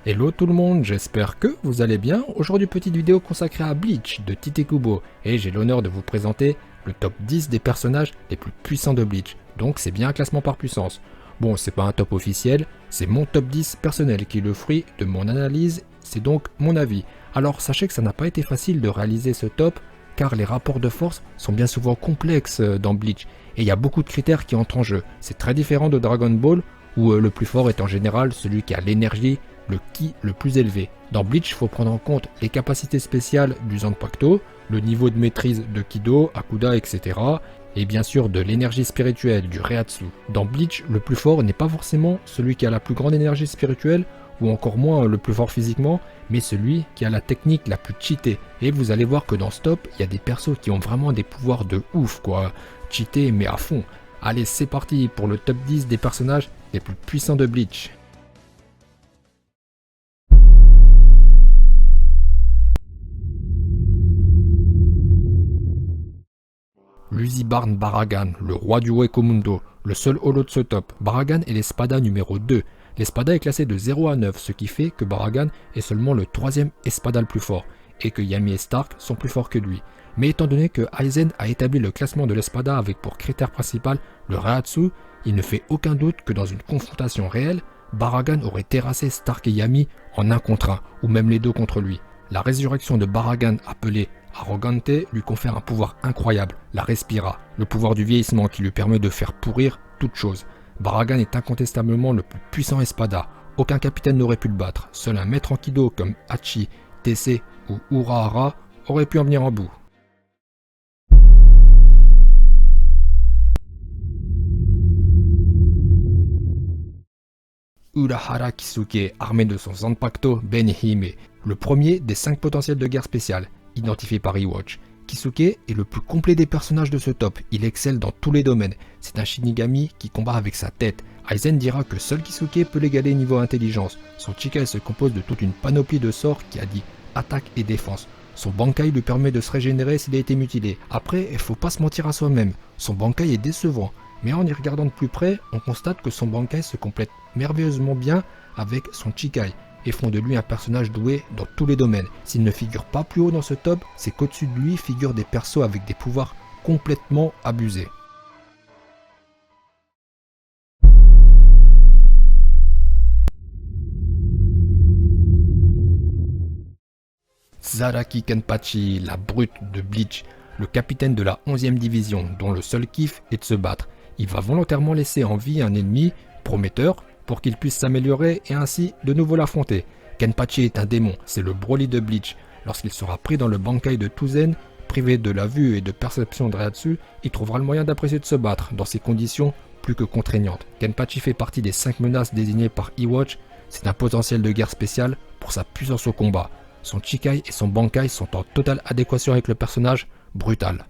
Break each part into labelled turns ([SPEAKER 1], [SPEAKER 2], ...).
[SPEAKER 1] Hello tout le monde, j'espère que vous allez bien. Aujourd'hui, petite vidéo consacrée à Bleach de Tite Kubo et j'ai l'honneur de vous présenter le top 10 des personnages les plus puissants de Bleach. Donc c'est bien un classement par puissance. Bon, c'est pas un top officiel, c'est mon top 10 personnel qui est le fruit de mon analyse, c'est donc mon avis. Alors sachez que ça n'a pas été facile de réaliser ce top car les rapports de force sont bien souvent complexes dans Bleach et il y a beaucoup de critères qui entrent en jeu. C'est très différent de Dragon Ball où le plus fort est en général celui qui a l'énergie, le ki le plus élevé. Dans Bleach, il faut prendre en compte les capacités spéciales du Zanpakuto, le niveau de maîtrise de Kido, Akuda, etc. Et bien sûr de l'énergie spirituelle du Reiatsu. Dans Bleach, le plus fort n'est pas forcément celui qui a la plus grande énergie spirituelle, ou encore moins le plus fort physiquement, mais celui qui a la technique la plus cheatée. Et vous allez voir que dans ce top, il y a des persos qui ont vraiment des pouvoirs de ouf, quoi. Cheatés, mais à fond. Allez, c'est parti pour le top 10 des personnages les plus puissants de Bleach. Luzibarn Baragan, le roi du Hueco-Mundo, le seul holo de ce top. Baragan est l'espada numéro 2. L'espada est classé de 0 à 9, ce qui fait que Baragan est seulement le troisième espada le plus fort, et que Yami et Stark sont plus forts que lui. Mais étant donné que Aizen a établi le classement de l'espada avec pour critère principal le Reiatsu, il ne fait aucun doute que dans une confrontation réelle, Baragan aurait terrassé Stark et Yami en 1 contre 1, ou même les deux contre lui. La résurrection de Baragan appelée Arrogante lui confère un pouvoir incroyable, la Respira, le pouvoir du vieillissement qui lui permet de faire pourrir toute chose. Baragan est incontestablement le plus puissant espada, aucun capitaine n'aurait pu le battre, seul un maître en Kido comme Hachi, Tese ou Urahara aurait pu en venir en bout. Urahara Kisuke, armé de son Zanpakuto Benihime, le premier des 5 potentiels de guerre spéciale, identifié par Iwatch. Kisuke est le plus complet des personnages de ce top, il excelle dans tous les domaines, c'est un Shinigami qui combat avec sa tête. Aizen dira que seul Kisuke peut l'égaler niveau intelligence, son Chikai se compose de toute une panoplie de sorts qui a dit attaque et défense. Son Bankai lui permet de se régénérer s'il a été mutilé. Après, il faut pas se mentir à soi-même, son Bankai est décevant. Mais en y regardant de plus près, on constate que son Bankai se complète merveilleusement bien avec son Chikai et font de lui un personnage doué dans tous les domaines. S'il ne figure pas plus haut dans ce top, c'est qu'au-dessus de lui figurent des persos avec des pouvoirs complètement abusés. Zaraki Kenpachi, la brute de Bleach, le capitaine de la 11e division, dont le seul kiff est de se battre. Il va volontairement laisser en vie un ennemi prometteur pour qu'il puisse s'améliorer et ainsi de nouveau l'affronter. Kenpachi est un démon, c'est le Broly de Bleach. Lorsqu'il sera pris dans le Bankai de Touzen, privé de la vue et de perception de Reiatsu, il trouvera le moyen d'apprécier de se battre dans ces conditions plus que contraignantes. Kenpachi fait partie des 5 menaces désignées par Iwatch, c'est un potentiel de guerre spéciale pour sa puissance au combat. Son Chikai et son Bankai sont en totale adéquation avec le personnage, brutal.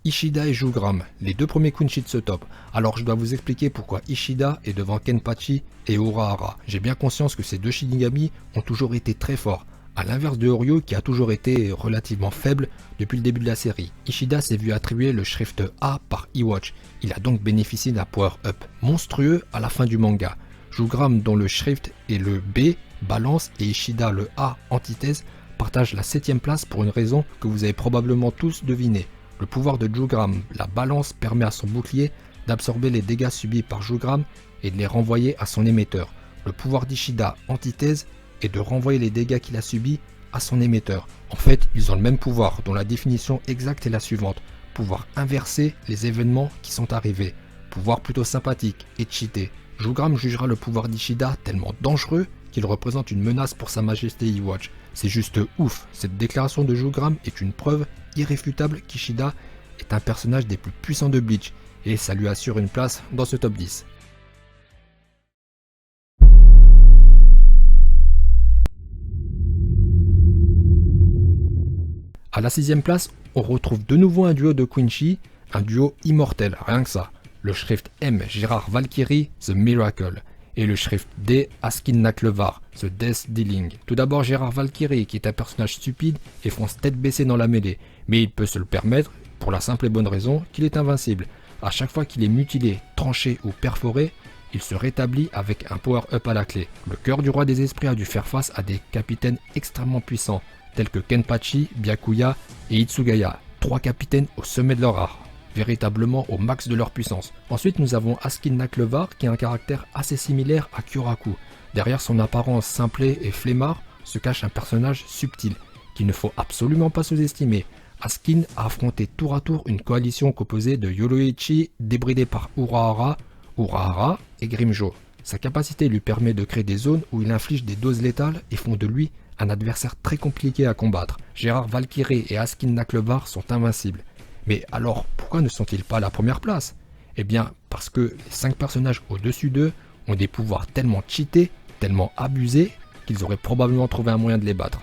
[SPEAKER 1] Ishida et Jugram, les deux premiers Quincy de ce top. Alors je dois vous expliquer pourquoi Ishida est devant Kenpachi et Urahara. J'ai bien conscience que ces deux Shinigami ont toujours été très forts, à l'inverse de Horyu qui a toujours été relativement faible depuis le début de la série. Ishida s'est vu attribuer le Shrift A par Iwatch, il a donc bénéficié d'un power-up monstrueux à la fin du manga. Jugram dont le Shrift est le B, balance, et Ishida le A, antithèse, partagent la 7ème place pour une raison que vous avez probablement tous devinée. Le pouvoir de Jugram, la balance, permet à son bouclier d'absorber les dégâts subis par Jugram et de les renvoyer à son émetteur. Le pouvoir d'Ishida, antithèse, est de renvoyer les dégâts qu'il a subis à son émetteur. En fait, ils ont le même pouvoir, dont la définition exacte est la suivante. Pouvoir inverser les événements qui sont arrivés. Pouvoir plutôt sympathique et cheaté. Jugram jugera le pouvoir d'Ishida tellement dangereux qu'il représente une menace pour sa majesté Iwatch. C'est juste ouf, cette déclaration de Jugram est une preuve irréfutable qu'Ishida est un personnage des plus puissants de Bleach, et ça lui assure une place dans ce top 10. À la 6ème place, on retrouve de nouveau un duo de Quincy, un duo immortel, rien que ça. Le Shrift M, Gérard Valkyrie, The Miracle, et le Shrift D, Askin Naklevar, The Death Dealing. Tout d'abord Gérard Valkyrie, qui est un personnage stupide et fonce tête baissée dans la mêlée, mais il peut se le permettre pour la simple et bonne raison qu'il est invincible. À chaque fois qu'il est mutilé, tranché ou perforé, il se rétablit avec un power-up à la clé. Le cœur du roi des esprits a dû faire face à des capitaines extrêmement puissants, tels que Kenpachi, Byakuya et Hitsugaya, 3 capitaines au sommet de leur art, véritablement au max de leur puissance. Ensuite, nous avons Askin Naklevar qui a un caractère assez similaire à Kyoraku. Derrière son apparence simplée et flemmard se cache un personnage subtil, qu'il ne faut absolument pas sous-estimer. Askin a affronté tour à tour une coalition composée de Yoruichi débridé par Urahara et Grimjo. Sa capacité lui permet de créer des zones où il inflige des doses létales et font de lui un adversaire très compliqué à combattre. Gérard Valkyrie et Askin Naklevar sont invincibles. Mais alors, pourquoi ne sont-ils pas à la première place? Eh bien, parce que les 5 personnages au-dessus d'eux ont des pouvoirs tellement cheatés, tellement abusés, qu'ils auraient probablement trouvé un moyen de les battre.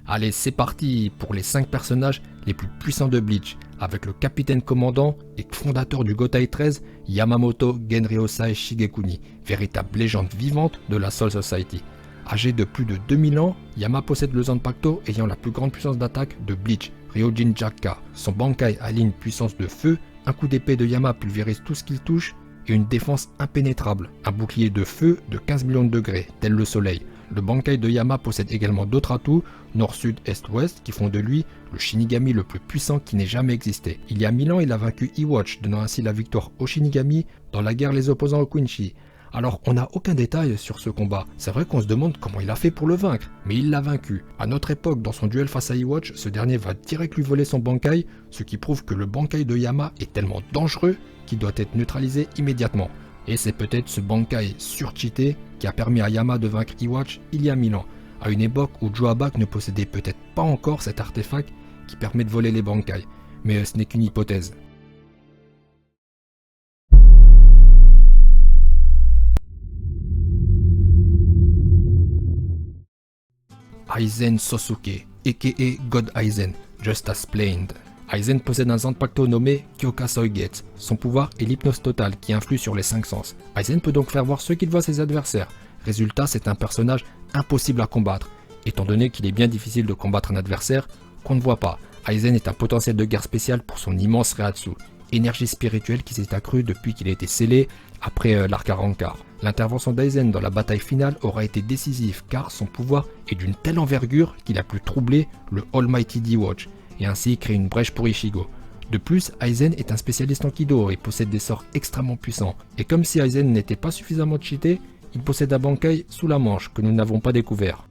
[SPEAKER 1] Allez, c'est parti pour les 5 personnages les plus puissants de Bleach, avec le capitaine commandant et fondateur du Gotai 13, Yamamoto Genryosai Shigekuni, véritable légende vivante de la Soul Society. Âgé de plus de 2000 ans, Yama possède le Zanpakuto ayant la plus grande puissance d'attaque de Bleach, Ryojin Jakka. Son Bankai aligne une puissance de feu, un coup d'épée de Yama pulvérise tout ce qu'il touche, et une défense impénétrable, un bouclier de feu de 15 millions de degrés, tel le soleil. Le Bankai de Yama possède également d'autres atouts, nord, sud, est, ouest, qui font de lui le Shinigami le plus puissant qui n'ait jamais existé. Il y a 1000 ans, il a vaincu Iwatch, donnant ainsi la victoire au Shinigami dans la guerre les opposants au Quincy. Alors, on n'a aucun détail sur ce combat. C'est vrai qu'on se demande comment il a fait pour le vaincre, mais il l'a vaincu. À notre époque, dans son duel face à Iwatch, ce dernier va direct lui voler son Bankai, ce qui prouve que le Bankai de Yama est tellement dangereux qu'il doit être neutralisé immédiatement. Et c'est peut-être ce Bankai surcheaté qui a permis à Yama de vaincre Iwatch il y a 1000 ans, à une époque où Joabak ne possédait peut-être pas encore cet artefact qui permet de voler les Bankai. Mais ce n'est qu'une hypothèse. Aizen Sosuke, a.k.a. God Aizen, just as explained. Aizen possède un Zanpakuto nommé Kyoka Soigetsu. Son pouvoir est l'hypnose totale qui influe sur les 5 sens. Aizen peut donc faire voir ce qu'il voit à ses adversaires. Résultat, c'est un personnage impossible à combattre, étant donné qu'il est bien difficile de combattre un adversaire qu'on ne voit pas. Aizen est un potentiel de guerre spécial pour son immense Reiatsu, énergie spirituelle qui s'est accrue depuis qu'il a été scellé après l'arc à Rancor. L'intervention d'Aizen dans la bataille finale aura été décisive car son pouvoir est d'une telle envergure qu'il a pu troubler le Almighty D-Watch et ainsi créer une brèche pour Ichigo. De plus, Aizen est un spécialiste en Kido et possède des sorts extrêmement puissants. Et comme si Aizen n'était pas suffisamment cheaté, il possède un Bankai sous la manche que nous n'avons pas découvert.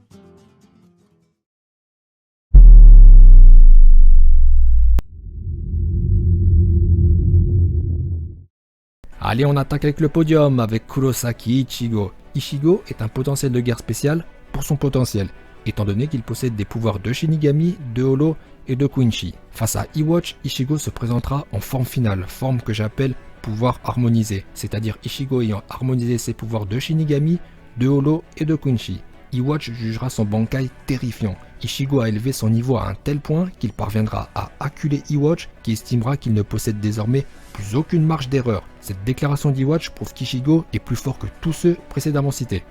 [SPEAKER 1] Allez, on attaque avec le podium avec Kurosaki Ichigo. Ichigo est un potentiel de guerre spécial pour son potentiel, étant donné qu'il possède des pouvoirs de Shinigami, de Holo et de Quincy. Face à Iwatch, Ichigo se présentera en forme finale, forme que j'appelle pouvoir harmonisé, c'est-à-dire Ichigo ayant harmonisé ses pouvoirs de Shinigami, de Holo et de Quincy. Iwatch jugera son Bankai terrifiant. Ichigo a élevé son niveau à un tel point qu'il parviendra à acculer Iwatch qui estimera qu'il ne possède désormais plus aucune marge d'erreur. Cette déclaration d'Iwatch prouve qu'Ichigo est plus fort que tous ceux précédemment cités.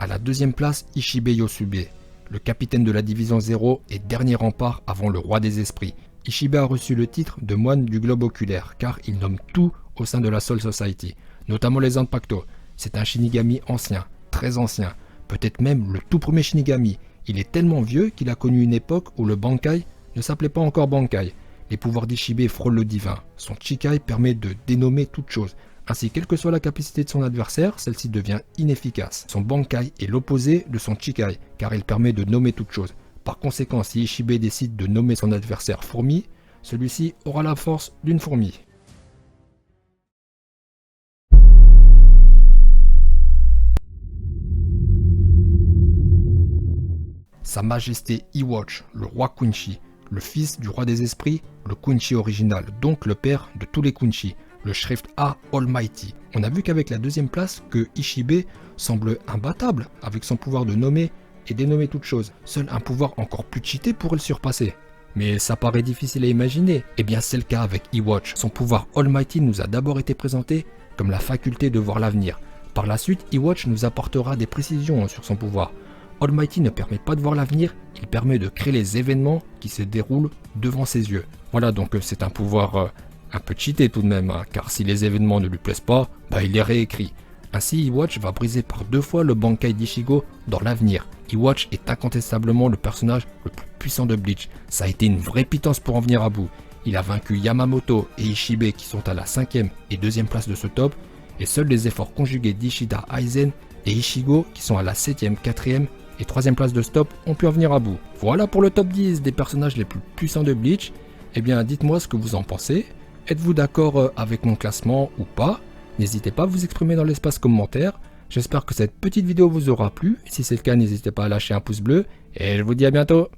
[SPEAKER 1] À la deuxième place, Ishibe Yosube, le capitaine de la division 0 et dernier rempart avant le roi des esprits. Ishibe a reçu le titre de moine du globe oculaire car il nomme tout au sein de la Soul Society, notamment les Zanpakuto. C'est un Shinigami ancien, très ancien, peut-être même le tout premier Shinigami. Il est tellement vieux qu'il a connu une époque où le Bankai ne s'appelait pas encore Bankai. Les pouvoirs d'Ishibe frôlent le divin. Son Chikai permet de dénommer toute chose. Ainsi, quelle que soit la capacité de son adversaire, celle-ci devient inefficace. Son Bankai est l'opposé de son Chikai, car il permet de nommer toute chose. Par conséquent, si Ishibe décide de nommer son adversaire fourmi, celui-ci aura la force d'une fourmi. Sa Majesté Iwatch, le roi Quincy, le fils du roi des esprits, le Quincy original, donc le père de tous les Quincy, le Shrift A Almighty. On a vu qu'avec la deuxième place, que Ishibe semble imbattable avec son pouvoir de nommer et dénommer toute chose. Seul un pouvoir encore plus cheaté pourrait le surpasser. Mais ça paraît difficile à imaginer. Eh bien c'est le cas avec Ewatch. Son pouvoir Almighty nous a d'abord été présenté comme la faculté de voir l'avenir. Par la suite, Ewatch nous apportera des précisions sur son pouvoir. Almighty ne permet pas de voir l'avenir, il permet de créer les événements qui se déroulent devant ses yeux. Voilà, donc c'est un pouvoir un peu cheaté tout de même, hein, car si les événements ne lui plaisent pas, il les réécrit. Ainsi, Ewatch va briser par 2 fois le Bankai d'Ichigo dans l'avenir. Ewatch est incontestablement le personnage le plus puissant de Bleach. Ça a été une vraie pitance pour en venir à bout. Il a vaincu Yamamoto et Ishibe qui sont à la 5e et 2e place de ce top, et seuls les efforts conjugués d'Ishida, Aizen et Ichigo qui sont à la 7e, 4e et 3e place de ce top ont pu en venir à bout. Voilà pour le top 10 des personnages les plus puissants de Bleach. Eh bien dites-moi ce que vous en pensez. Êtes-vous d'accord avec mon classement ou pas? N'hésitez pas à vous exprimer dans l'espace commentaire. J'espère que cette petite vidéo vous aura plu. Si c'est le cas, n'hésitez pas à lâcher un pouce bleu. Et je vous dis à bientôt.